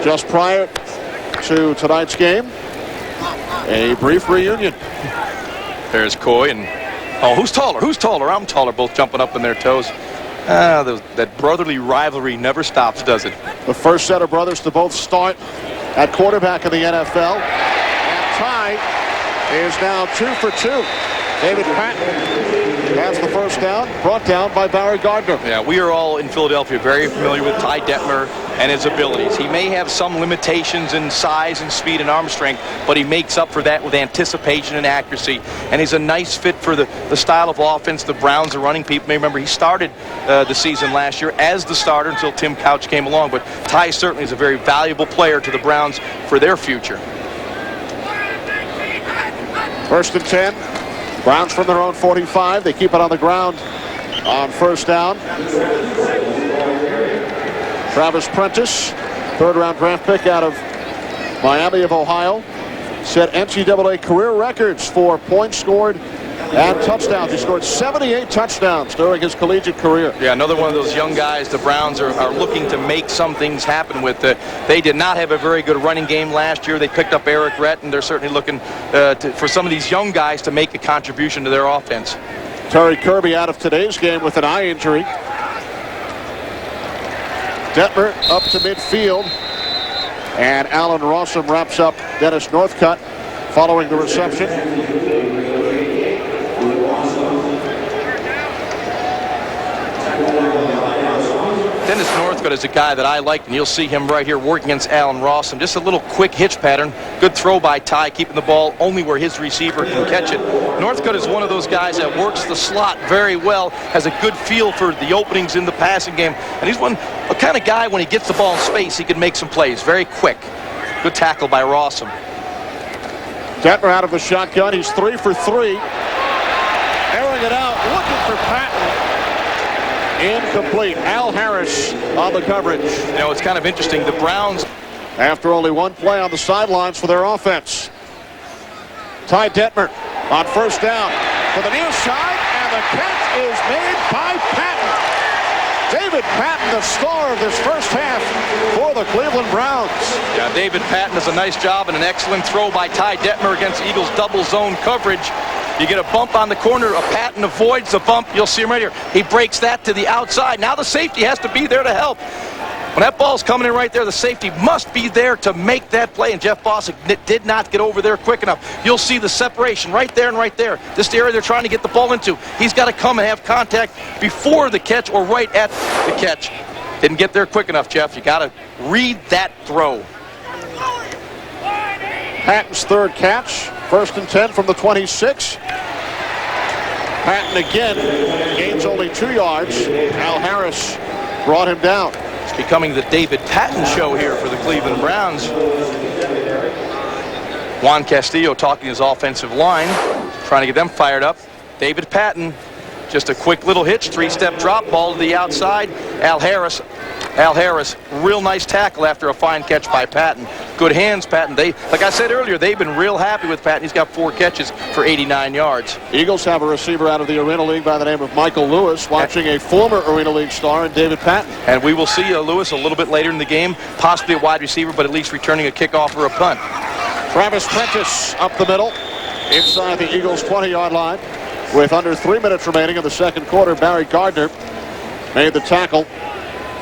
Just prior to tonight's game, a brief reunion. There's Coy and, oh, who's taller? Who's taller? I'm taller, both jumping up on their toes. That brotherly rivalry never stops, does it? The first set of brothers to both start at quarterback in the NFL. And Ty is now 2 for 2. David Patton has the first down, brought down by Barry Gardner. Yeah, we are all in Philadelphia very familiar with Ty Detmer and his abilities. He may have some limitations in size and speed and arm strength, but he makes up for that with anticipation and accuracy. And he's a nice fit for the style of offense the Browns are running. People may remember he started the season last year as the starter until Tim Couch came along. But Ty certainly is a very valuable player to the Browns for their future. First and 10. Browns from their own 45. They keep it on the ground on first down. Travis Prentice, third-round draft pick out of Miami of Ohio, set NCAA career records for points scored and touchdowns. He scored 78 touchdowns during his collegiate career. Yeah, another one of those young guys the Browns are looking to make some things happen with. They did not have a very good running game last year. They picked up Eric Rett, and they're certainly looking for some of these young guys to make a contribution to their offense. Terry Kirby out of today's game with an eye injury. Detmer up to midfield, and Alan Rossum wraps up Dennis Northcutt following the reception. Dennis Northcutt is a guy that I like, and you'll see him right here working against Alan Rossum. Just a little quick hitch pattern. Good throw by Ty, keeping the ball only where his receiver can catch it. Northcutt is one of those guys that works the slot very well, has a good feel for the openings in the passing game, and he's a kind of guy when he gets the ball in space, he can make some plays very quick. Good tackle by Rossum. Detmer out of the shotgun. He's 3 for 3. Airing it out, looking for Patton. Incomplete. Al Harris on the coverage. You know, it's kind of interesting. The Browns, after only one play on the sidelines for their offense. Ty Detmer on first down for the near side, and the catch is made by Patton. David Patton, the star of this first half for the Cleveland Browns. Yeah, David Patton does a nice job and an excellent throw by Ty Detmer against the Eagles' double zone coverage. You get a bump on the corner. A Patton avoids the bump. You'll see him right here. He breaks that to the outside. Now the safety has to be there to help. When that ball's coming in right there, the safety must be there to make that play, and Jeff Bostic did not get over there quick enough. You'll see the separation right there and right there. This is the area they're trying to get the ball into. He's got to come and have contact before the catch or right at the catch. Didn't get there quick enough, Jeff. You got to read that throw. Patton's third catch. First and 10 from the 26. Patton again gains only 2 yards. Al Harris brought him down. It's becoming the David Patton show here for the Cleveland Browns. Juan Castillo talking his offensive line, trying to get them fired up. David Patton, just a quick little hitch, 3-step drop, ball to the outside. Al Harris, real nice tackle after a fine catch by Patton. Good hands, Patton. Like I said earlier, they've been real happy with Patton. He's got 4 catches for 89 yards. Eagles have a receiver out of the Arena League by the name of Michael Lewis, watching a former Arena League star in David Patton. And we will see Lewis a little bit later in the game, possibly a wide receiver, but at least returning a kickoff or a punt. Travis Prentice up the middle, inside the Eagles' 20-yard line. With under 3 minutes remaining in the second quarter, Barry Gardner made the tackle.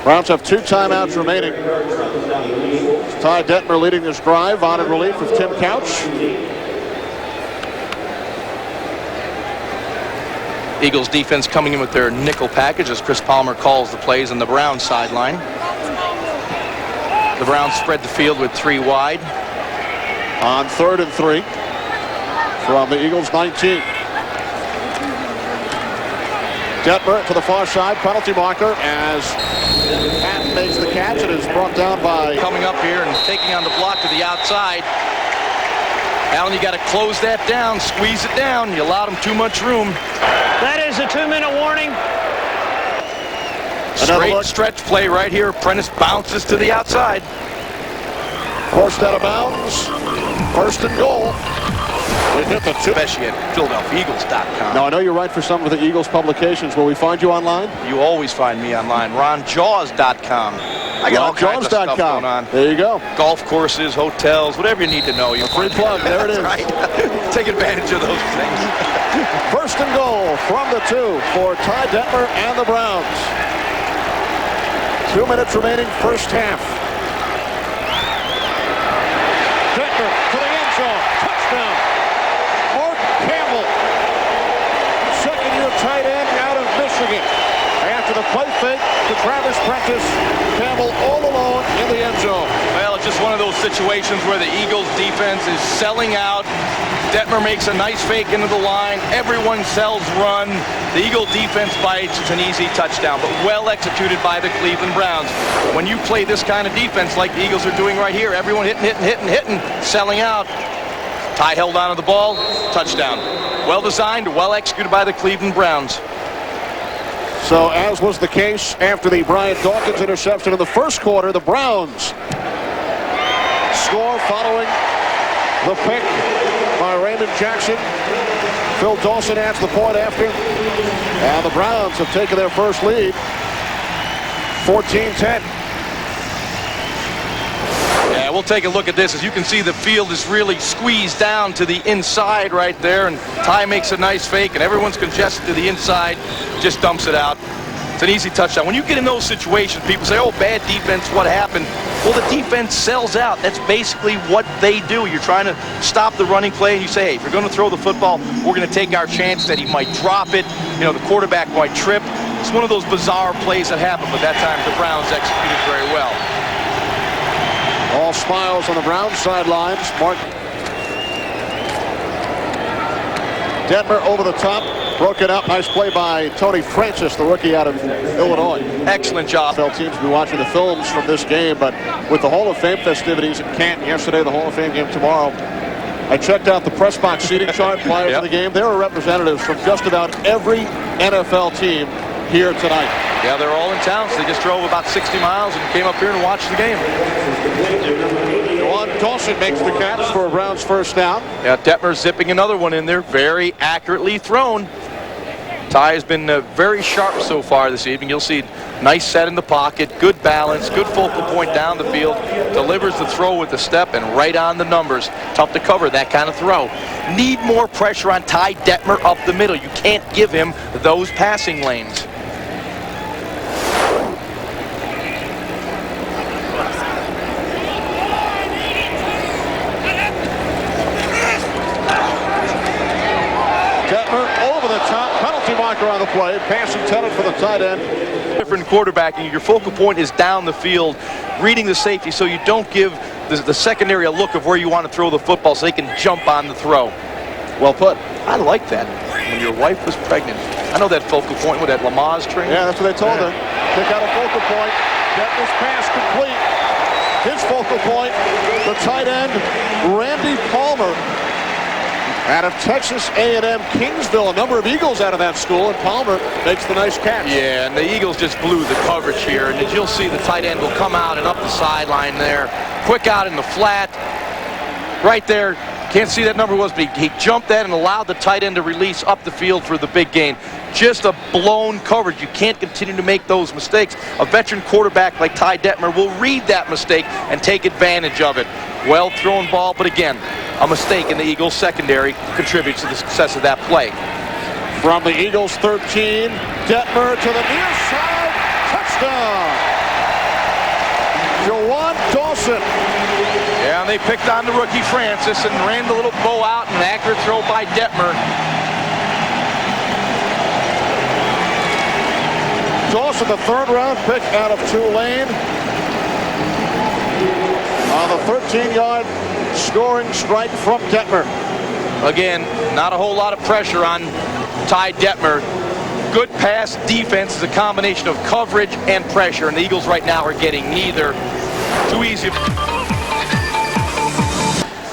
Browns have 2 timeouts remaining. Ty Detmer leading this drive on in relief of Tim Couch. Eagles defense coming in with their nickel package as Chris Palmer calls the plays on the Browns sideline. The Browns spread the field with 3 wide. On 3rd and 3 from the Eagles' 19. Detmer to the far side, penalty marker as Patton makes the catch. It is brought down by... Coming up here and taking on the block to the outside. Allen, you got to close that down, squeeze it down. You allowed him too much room. That is a 2-minute warning. Straight stretch play right here. Prentice bounces to the outside. Forced out of bounds. First and goal. We hit the 2. Especially at PhiladelphiaEagles.com. Now, I know you write for some of the Eagles publications. Will we find you online? You always find me online. RonJaws.com. I got all kinds of stuff going on. There you go. Golf courses, hotels, whatever you need to know. You free plug. There it is. Right. Take advantage of those things. First and goal from the 2 for Ty Detmer and the Browns. 2 minutes remaining, first half. Detmer to the end zone. Touchdown. Mark Campbell, second-year tight end out of Michigan. After the play fake to Travis Prentice, Campbell all alone in the end zone. Well, it's just one of those situations where the Eagles defense is selling out. Detmer makes a nice fake into the line. Everyone sells run. The Eagle defense bites. It's an easy touchdown, but well executed by the Cleveland Browns. When you play this kind of defense like the Eagles are doing right here, everyone hitting, selling out. Ty held on to the ball. Touchdown. Well designed, well executed by the Cleveland Browns. So, as was the case after the Brian Dawkins interception in the first quarter, the Browns score following the pick by Raymond Jackson. Phil Dawson adds the point after. And the Browns have taken their first lead, 14-10. Yeah, we'll take a look at this. As you can see, the field is really squeezed down to the inside right there, and Ty makes a nice fake, and everyone's congested to the inside, just dumps it out. It's an easy touchdown. When you get in those situations, people say, oh, bad defense, what happened? Well, the defense sells out. That's basically what they do. You're trying to stop the running play, and you say, hey, if you're going to throw the football, we're going to take our chance that he might drop it. You know, the quarterback might trip. It's one of those bizarre plays that happen, but that time the Browns executed very well. All smiles on the Browns sidelines. Mark Detmer over the top. Broke it up. Nice play by Tony Francis, the rookie out of Illinois. Excellent job. NFL teams will be watching the films from this game, but with the Hall of Fame festivities in Canton yesterday, the Hall of Fame game tomorrow, I checked out the press box seating chart prior to the game. There are representatives from just about every NFL team here tonight. Yeah, they're all in town, so they just drove about 60 miles and came up here and watched the game. Juwan Dawson makes the catch for a Browns first down. Yeah, Detmer zipping another one in there, very accurately thrown. Ty has been very sharp so far this evening. You'll see nice set in the pocket, good balance, good focal point down the field, delivers the throw with the step and right on the numbers. Tough to cover that kind of throw. Need more pressure on Ty Detmer up the middle. You can't give him those passing lanes. On the play, pass intended for the tight end. Different quarterbacking. Your focal point is down the field, reading the safety, so you don't give the secondary a look of where you want to throw the football, so they can jump on the throw. Well put. I like that. When your wife was pregnant, I know that focal point with that Lamaze training. Yeah, that's what they told her. Pick out a focal point. Get this pass complete. His focal point, the tight end, Randy Palmer. Out of Texas A&M Kingsville, a number of Eagles out of that school, and Palmer makes the nice catch. Yeah, and the Eagles just blew the coverage here, and as you'll see, the tight end will come out and up the sideline there. Quick out in the flat. Right there, can't see that number was, but he jumped that and allowed the tight end to release up the field for the big gain. Just a blown coverage. You can't continue to make those mistakes. A veteran quarterback like Ty Detmer will read that mistake and take advantage of it. Well thrown ball, but again, a mistake in the Eagles secondary contributes to the success of that play. From the Eagles 13, Detmer to the near side, touchdown. Juwan Dawson. Yeah, and they picked on the rookie Francis and ran the little bow out, and an accurate throw by Detmer. Dawson, the third-round pick out of Tulane. On the 13-yard scoring strike from Detmer. Again, not a whole lot of pressure on Ty Detmer. Good pass defense is a combination of coverage and pressure, and the Eagles right now are getting neither. Too easy.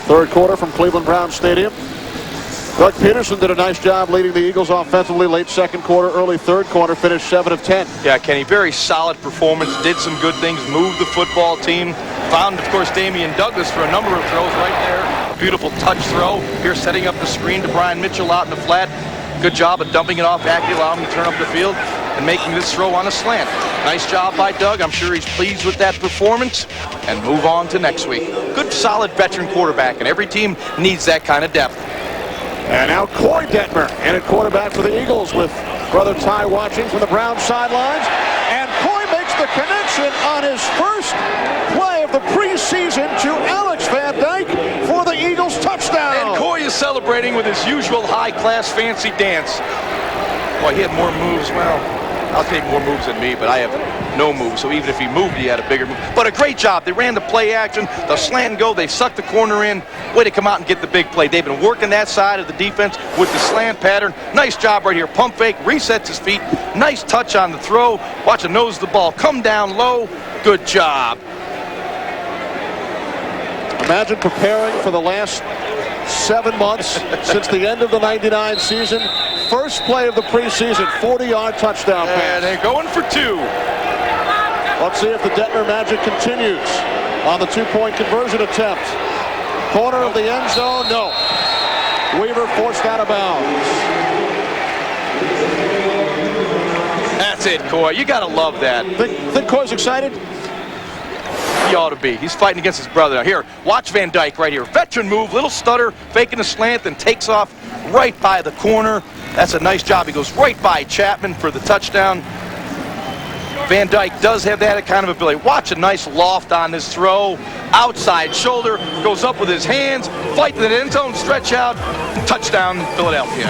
Third quarter from Cleveland Browns Stadium. Doug Peterson did a nice job leading the Eagles offensively. Late second quarter, early third quarter, finished 7 of 10. Yeah, Kenny, very solid performance. Did some good things, moved the football team. Found, of course, Damian Douglas for a number of throws right there. A beautiful touch throw. Here setting up the screen to Brian Mitchell out in the flat. Good job of dumping it off, accurately allowing him to turn up the field. and making this throw on a slant. Nice job by Doug. I'm sure he's pleased with that performance, and move on to next week. Good, solid veteran quarterback, and every team needs that kind of depth. And now Coy Detmer in at quarterback for the Eagles with brother Ty watching from the Browns sidelines. And Coy makes the connection on his first play of the preseason to Alex Van Dyke for the Eagles touchdown. And Coy is celebrating with his usual high-class fancy dance. Boy, he had more moves. Well, I'll take more moves than me, but I have no moves. So even if he moved, he had a bigger move. But a great job. They ran the play action, the slant and go. They sucked the corner in. Way to come out and get the big play. They've been working that side of the defense with the slant pattern. Nice job right here. Pump fake, resets his feet. Nice touch on the throw. Watch him nose the ball. Come down low. Good job. Imagine preparing for the last 7 months since the end of the '99 season. First play of the preseason, 40-yard touchdown pass. And they're going for 2. Let's see if the Detmer magic continues on the 2-point conversion attempt. Corner of the end zone, no. Weaver forced out of bounds. That's it, Coy. You got to love that. Think Coy's excited? He ought to be. He's fighting against his brother. Now here, watch Van Dyke right here. Veteran move, little stutter, faking a slant, and takes off right by the corner. That's a nice job. He goes right by Chapman for the touchdown. Van Dyke does have that kind of ability. Watch a nice loft on this throw. Outside shoulder, goes up with his hands, fight to the end zone, stretch out, touchdown, Philadelphia.